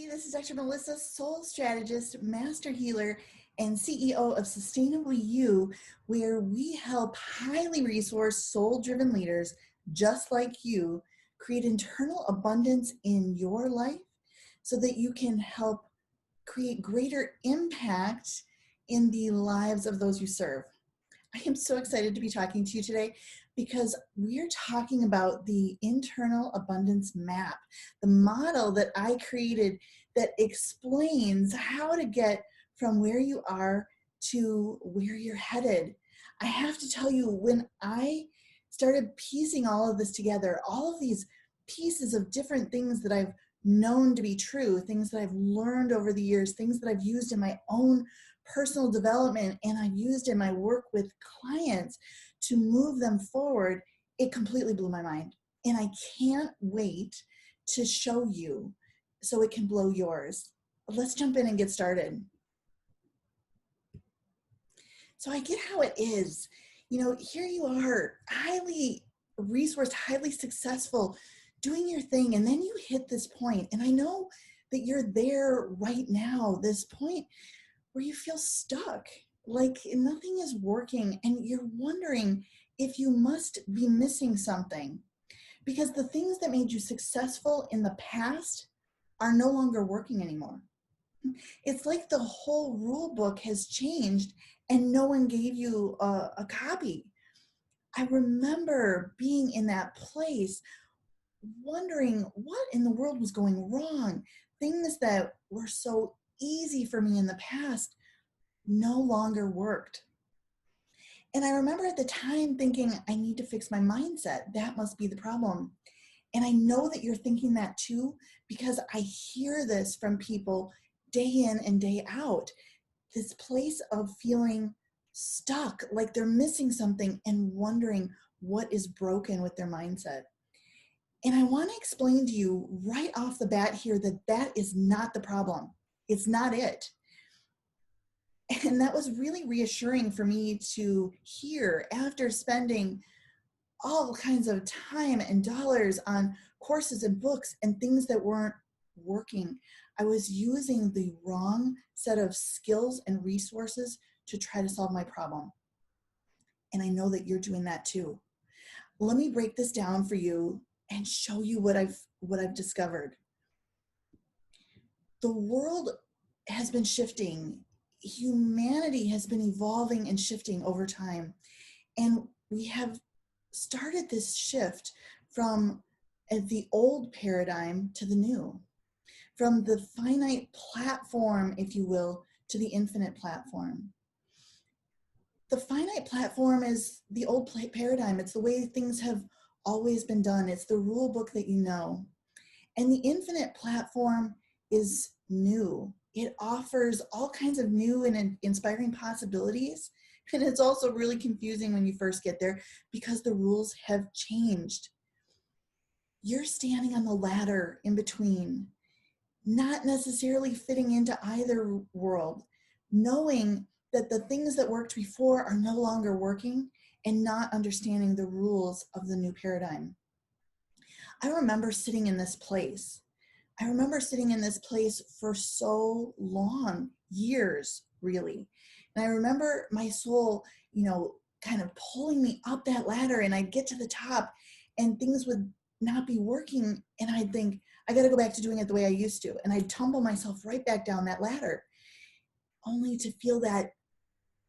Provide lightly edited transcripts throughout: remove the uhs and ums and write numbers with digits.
This is Dr. Melissa, soul strategist, master healer, and CEO of Sustainably You, where we help highly resourced, soul-driven leaders just like you create internal abundance in your life so that you can help create greater impact in the lives of those you serve. I am so excited to be talking to you today because we're talking about the internal abundance map, the model that I created that explains how to get from where you are to where you're headed. I have to tell you, when I started piecing all of this together, all of these pieces of different things that I've known to be true, things that I've learned over the years, things that I've used in my own personal development and I've used in my work with clients to move them forward, it completely blew my mind. And I can't wait to show you so it can blow yours. Let's jump in and get started. So I get how it is. You know, here you are, highly resourced, highly successful, doing your thing, and then you hit this point. And I know that you're there right now, this point where you feel stuck, like nothing is working, and you're wondering if you must be missing something because the things that made you successful in the past are no longer working anymore. It's like the whole rule book has changed and no one gave you a copy. I remember being in that place wondering what in the world was going wrong. Things that were so easy for me in the past no longer worked. And I remember at the time thinking, I need to fix my mindset. That must be the problem. And I know that you're thinking that too, because I hear this from people day in and day out. This place of feeling stuck, like they're missing something and wondering what is broken with their mindset. And I want to explain to you right off the bat here that that is not the problem. It's not it. And that was really reassuring for me to hear after spending all kinds of time and dollars on courses and books and things that weren't working. I was using the wrong set of skills and resources to try to solve my problem. And I know that you're doing that too. Let me break this down for you and show you what I've discovered. The world has been shifting. Humanity has been evolving and shifting over time. And we have started this shift from the old paradigm to the new, from the finite platform, if you will, to the infinite platform. The finite platform is the old paradigm. It's the way things have always been done. It's the rule book that you know. And the infinite platform is new. It offers all kinds of new and inspiring possibilities. And it's also really confusing when you first get there because the rules have changed. You're standing on the ladder in between, not necessarily fitting into either world, knowing that the things that worked before are no longer working and not understanding the rules of the new paradigm. I remember sitting in this place. I remember sitting in this place for so long, years, really. And I remember my soul, kind of pulling me up that ladder, and I'd get to the top and things would not be working. And I'd think, I got to go back to doing it the way I used to. And I'd tumble myself right back down that ladder, only to feel that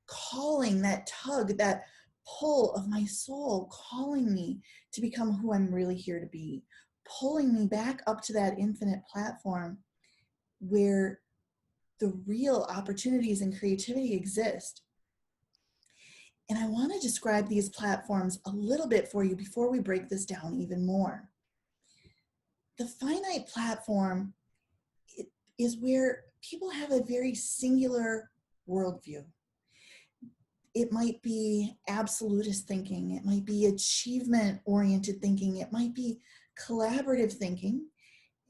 calling, that tug, that pull of my soul calling me to become who I'm really here to be, pulling me back up to that infinite platform where the real opportunities and creativity exist. And I want to describe these platforms a little bit for you before we break this down even more. The finite platform is where people have a very singular worldview. It might be absolutist thinking. It might be achievement-oriented thinking. It might be collaborative thinking.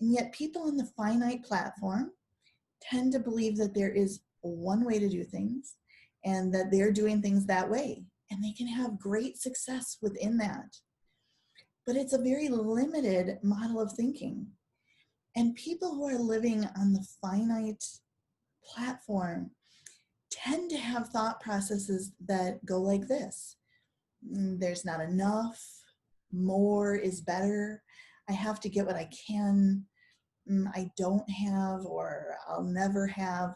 And yet people on the finite platform tend to believe that there is one way to do things and that they're doing things that way. And they can have great success within that. But it's a very limited model of thinking. And people who are living on the finite platform tend to have thought processes that go like this. There's not enough. More is better. I have to get what I can. I don't have, or I'll never have.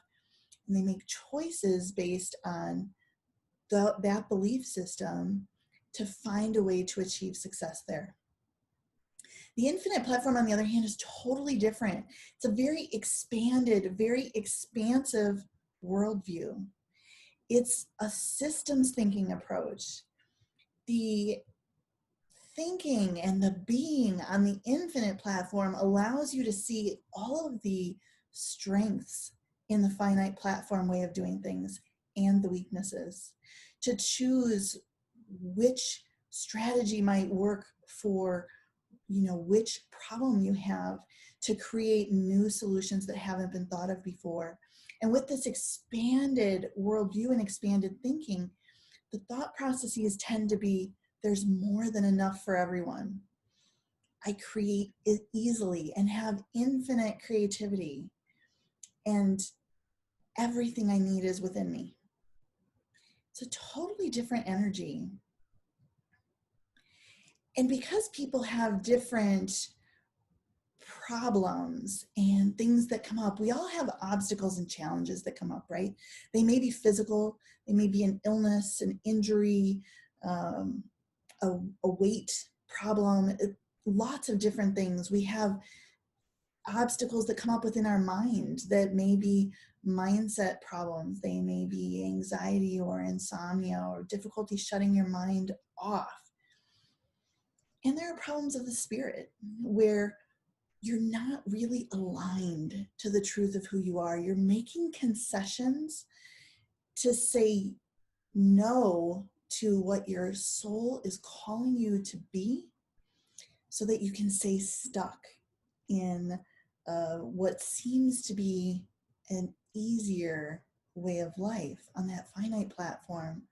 And they make choices based on that belief system to find a way to achieve success there. The infinite platform, on the other hand, is totally different. It's a very expanded, very expansive worldview. It's a systems thinking approach. The thinking and the being on the infinite platform allows you to see all of the strengths in the finite platform way of doing things and the weaknesses, to choose which strategy might work for which problem you have, to create new solutions that haven't been thought of before. And with this expanded worldview and expanded thinking, the thought processes tend to be, there's more than enough for everyone. I create it easily and have infinite creativity, and everything I need is within me. It's a totally different energy. And because people have different problems and things that come up, we all have obstacles and challenges that come up, right? They may be physical, they may be an illness, an injury, a weight problem, lots of different things. We have obstacles that come up within our mind that may be mindset problems. They may be anxiety or insomnia or difficulty shutting your mind off. And there are problems of the spirit where you're not really aligned to the truth of who you are. You're making concessions to say no to what your soul is calling you to be, so that you can stay stuck in what seems to be an easier way of life on that finite platform,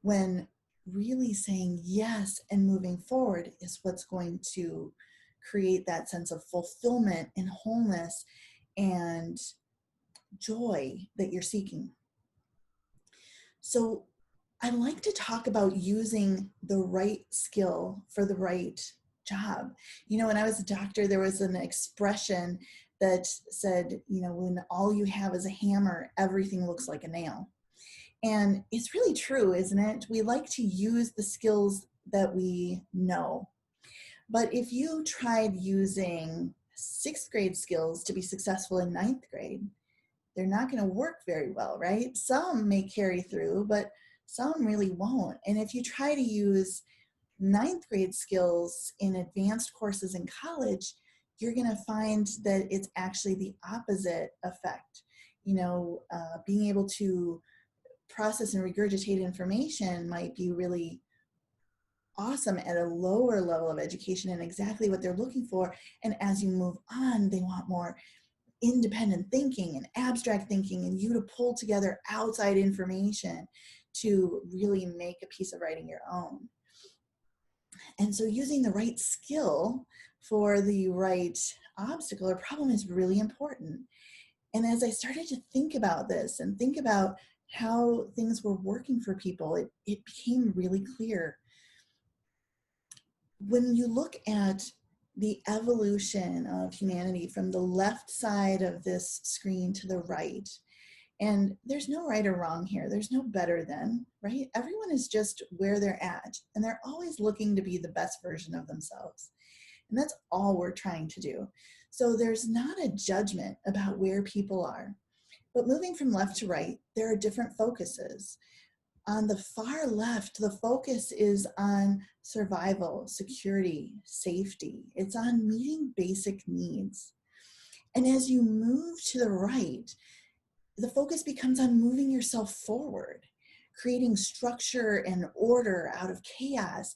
when really saying yes and moving forward is what's going to create that sense of fulfillment and wholeness and joy that you're seeking. So I like to talk about using the right skill for the right job. When I was a doctor, there was an expression that said, when all you have is a hammer, everything looks like a nail. And it's really true, isn't it? We like to use the skills that we know. But if you tried using 6th grade skills to be successful in 9th grade, they're not going to work very well, right? Some may carry through, but some really won't. And if you try to use 9th grade skills in advanced courses in college, you're going to find that it's actually the opposite effect. Being able to process and regurgitate information might be really awesome at a lower level of education and exactly what they're looking for. And as you move on, they want more independent thinking and abstract thinking, and you to pull together outside information to really make a piece of writing your own. And so using the right skill for the right obstacle or problem is really important. And as I started to think about this and think about how things were working for people, it became really clear. When you look at the evolution of humanity from the left side of this screen to the right, and there's no right or wrong here. There's no better than, right? Everyone is just where they're at, and they're always looking to be the best version of themselves. And that's all we're trying to do. So there's not a judgment about where people are. But moving from left to right, there are different focuses. On the far left, the focus is on survival, security, safety. It's on meeting basic needs. And as you move to the right, the focus becomes on moving yourself forward, creating structure and order out of chaos,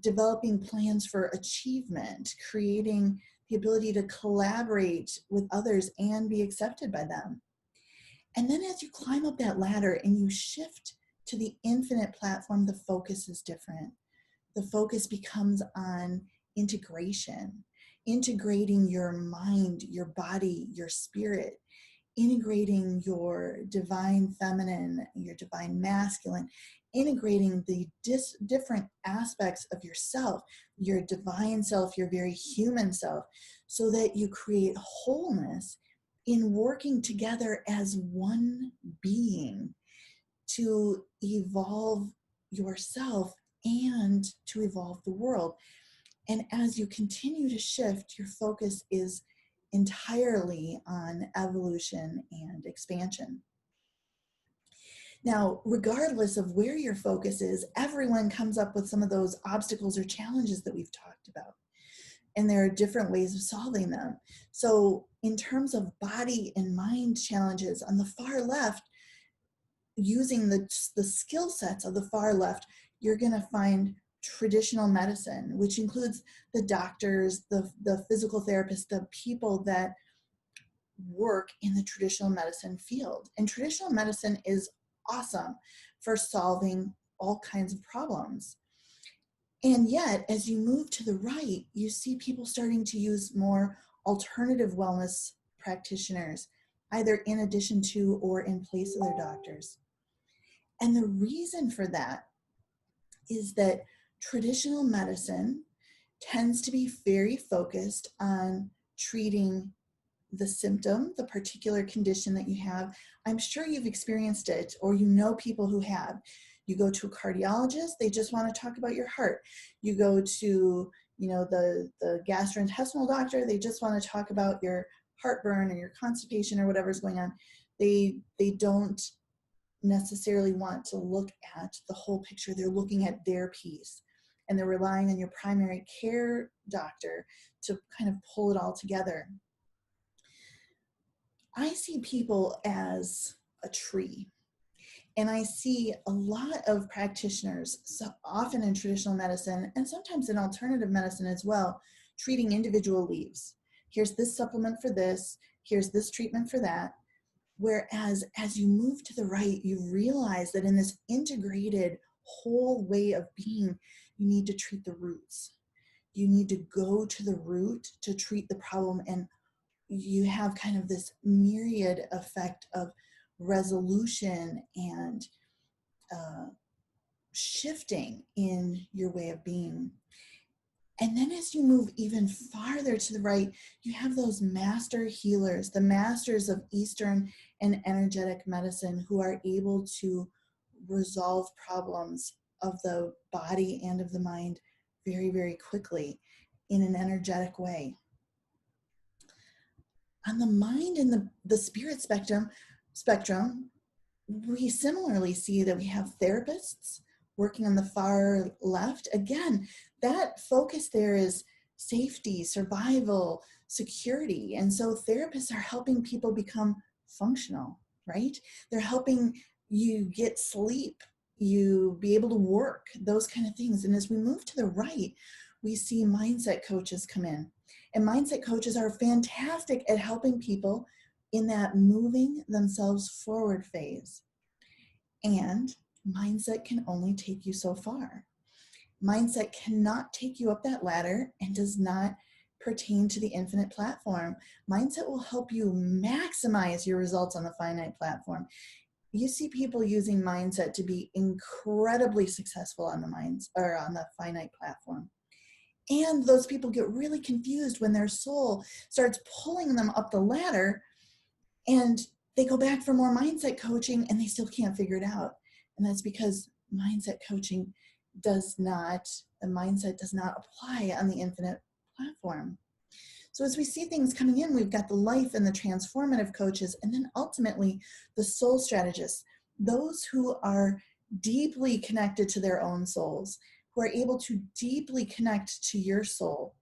developing plans for achievement, creating the ability to collaborate with others and be accepted by them. And then as you climb up that ladder and you shift to the infinite platform, the focus is different. The focus becomes on integration, integrating your mind, your body, your spirit, integrating your divine feminine, your divine masculine, integrating the different aspects of yourself, your divine self, your very human self, so that you create wholeness in working together as one being to evolve yourself and to evolve the world. And as you continue to shift, your focus is entirely on evolution and expansion. Now, regardless of where your focus is, everyone comes up with some of those obstacles or challenges that we've talked about. And there are different ways of solving them. So in terms of body and mind challenges, on the far left, using the skill sets of the far left, you're going to find traditional medicine, which includes the doctors, the physical therapists, the people that work in the traditional medicine field. And traditional medicine is awesome for solving all kinds of problems. And yet, as you move to the right, you see people starting to use more alternative wellness practitioners, either in addition to or in place of their doctors. And the reason for that is that traditional medicine tends to be very focused on treating the symptom, the particular condition that you have. I'm sure you've experienced it, or you know people who have. You go to a cardiologist, they just want to talk about your heart. You go to, the gastrointestinal doctor, they just want to talk about your heartburn or your constipation or whatever's going on. They don't necessarily want to look at the whole picture. They're looking at their piece, and they're relying on your primary care doctor to kind of pull it all together. I see people as a tree, and I see a lot of practitioners, so often in traditional medicine and sometimes in alternative medicine as well, treating individual leaves. Here's this supplement for this, here's this treatment for that. Whereas as you move to the right, you realize that in this integrated whole way of being, you need to treat the roots. You need to go to the root to treat the problem, and you have kind of this myriad effect of resolution and shifting in your way of being. And then as you move even farther to the right, you have those master healers, the masters of Eastern and energetic medicine, who are able to resolve problems of the body and of the mind very, very quickly in an energetic way. On the mind and the spirit spectrum, we similarly see that we have therapists working on the far left. Again, that focus there is safety, survival, security. And so therapists are helping people become functional, right? They're helping you get sleep, you be able to work, those kind of things. And as we move to the right, we see mindset coaches come in. And mindset coaches are fantastic at helping people in that moving themselves forward phase. And mindset can only take you so far. Mindset cannot take you up that ladder and does not pertain to the infinite platform. Mindset will help you maximize your results on the finite platform. You see people using mindset to be incredibly successful on the finite platform. And those people get really confused when their soul starts pulling them up the ladder, and they go back for more mindset coaching and they still can't figure it out. And that's because mindset does not apply on the infinite platform. So as we see things coming in, we've got the life and the transformative coaches, and then ultimately the soul strategists, those who are deeply connected to their own souls, who are able to deeply connect to your soul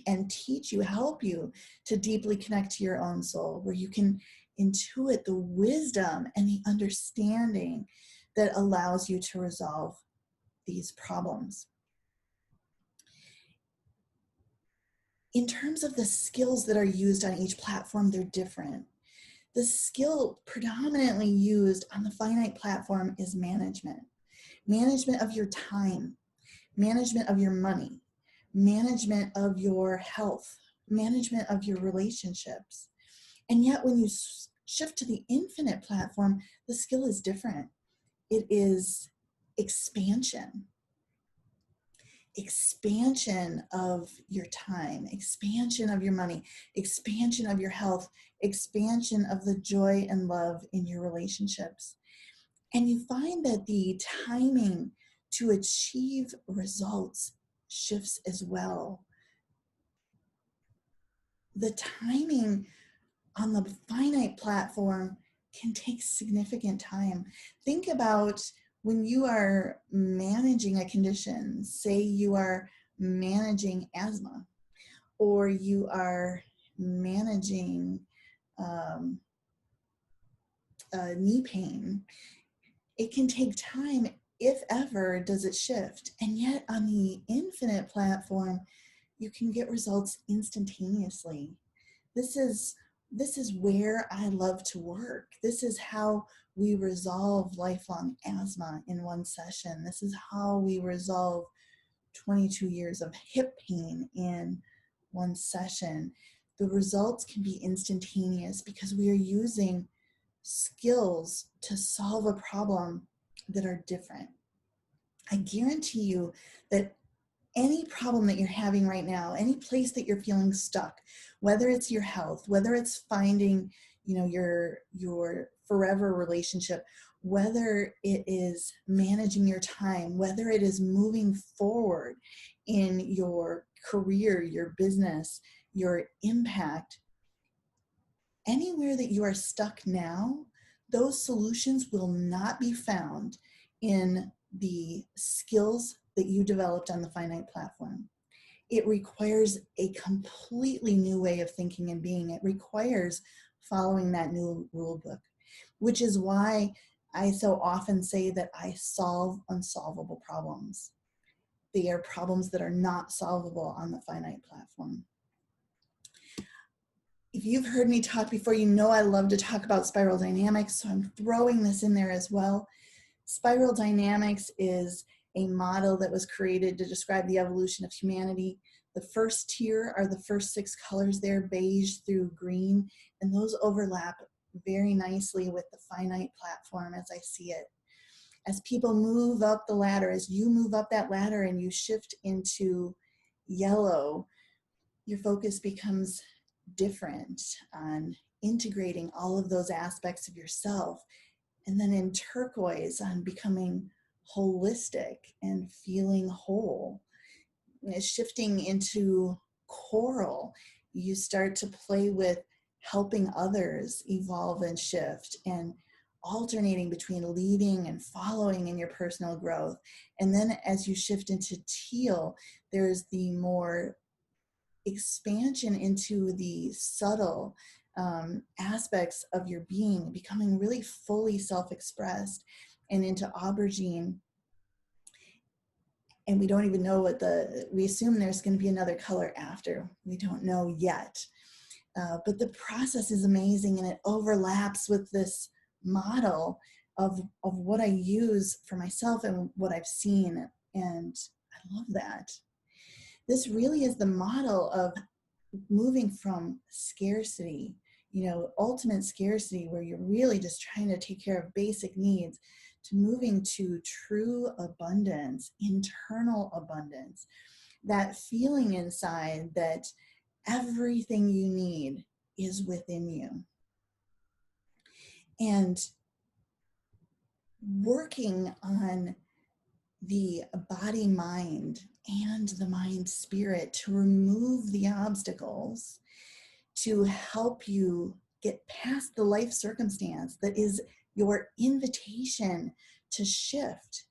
and teach you, help you to deeply connect to your own soul, where you can intuit the wisdom and the understanding that allows you to resolve these problems. In terms of the skills that are used on each platform, they're different. The skill predominantly used on the finite platform is management. Management of your time, management of your money, management of your health, management of your relationships. And yet when you shift to the infinite platform, the skill is different. It is expansion. Expansion of your time, expansion of your money, expansion of your health, expansion of the joy and love in your relationships. And you find that the timing to achieve results shifts as well. The timing on the finite platform can take significant time. Think about when you are managing a condition, say you are managing asthma, or you are managing knee pain. It can take time, if ever does it shift. And yet on the infinite platform, you can get results instantaneously. This is where I love to work. This is how we resolve lifelong asthma in one session. This is how we resolve 22 years of hip pain in one session. The results can be instantaneous because we are using skills to solve a problem that are different. I guarantee you that any problem that you're having right now, any place that you're feeling stuck, whether it's your health, whether it's finding, your forever relationship, whether it is managing your time, whether it is moving forward in your career, your business, your impact, anywhere that you are stuck now, those solutions will not be found in the skills that you developed on the finite platform. It requires a completely new way of thinking and being. It requires following that new rule book, which is why I so often say that I solve unsolvable problems. They are problems that are not solvable on the finite platform. If you've heard me talk before, you know I love to talk about spiral dynamics, so I'm throwing this in there as well. Spiral dynamics is a model that was created to describe the evolution of humanity. The first tier are the first 6 colors there, beige through green, and those overlap very nicely with the finite platform as I see it. As people move up the ladder, as you move up that ladder and you shift into yellow, your focus becomes different on integrating all of those aspects of yourself. And then in turquoise, on becoming holistic and feeling whole. Shifting into coral, you start to play with helping others evolve and shift, and alternating between leading and following in your personal growth. And then as you shift into teal, there's the more expansion into the subtle aspects of your being, becoming really fully self-expressed, and into aubergine. And we don't even know we assume there's going to be another color after. We don't know yet. But the process is amazing, and it overlaps with this model of what I use for myself and what I've seen. And I love that. This really is the model of moving from scarcity, ultimate scarcity, where you're really just trying to take care of basic needs, to moving to true abundance, internal abundance, that feeling inside that everything you need is within you. And working on the body mind and the mind spirit to remove the obstacles, to help you get past the life circumstance that is your invitation to shift,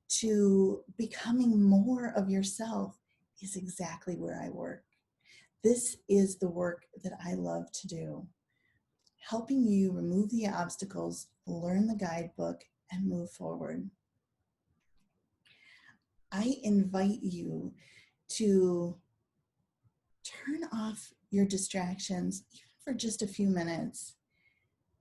to becoming more of yourself, is exactly where I work. This is the work that I love to do, helping you remove the obstacles, learn the guidebook, and move forward. I invite you to turn off your distractions, even for just a few minutes,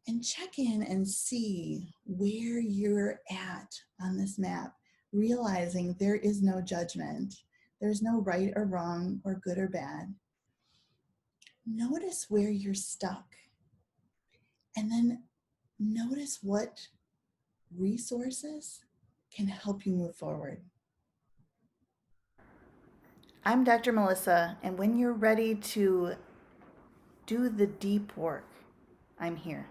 and check in and see where you're at on this map, realizing there is no judgment. There's no right or wrong or good or bad. Notice where you're stuck. And then notice what resources can help you move forward. I'm Dr. Melissa, and when you're ready to do the deep work, I'm here.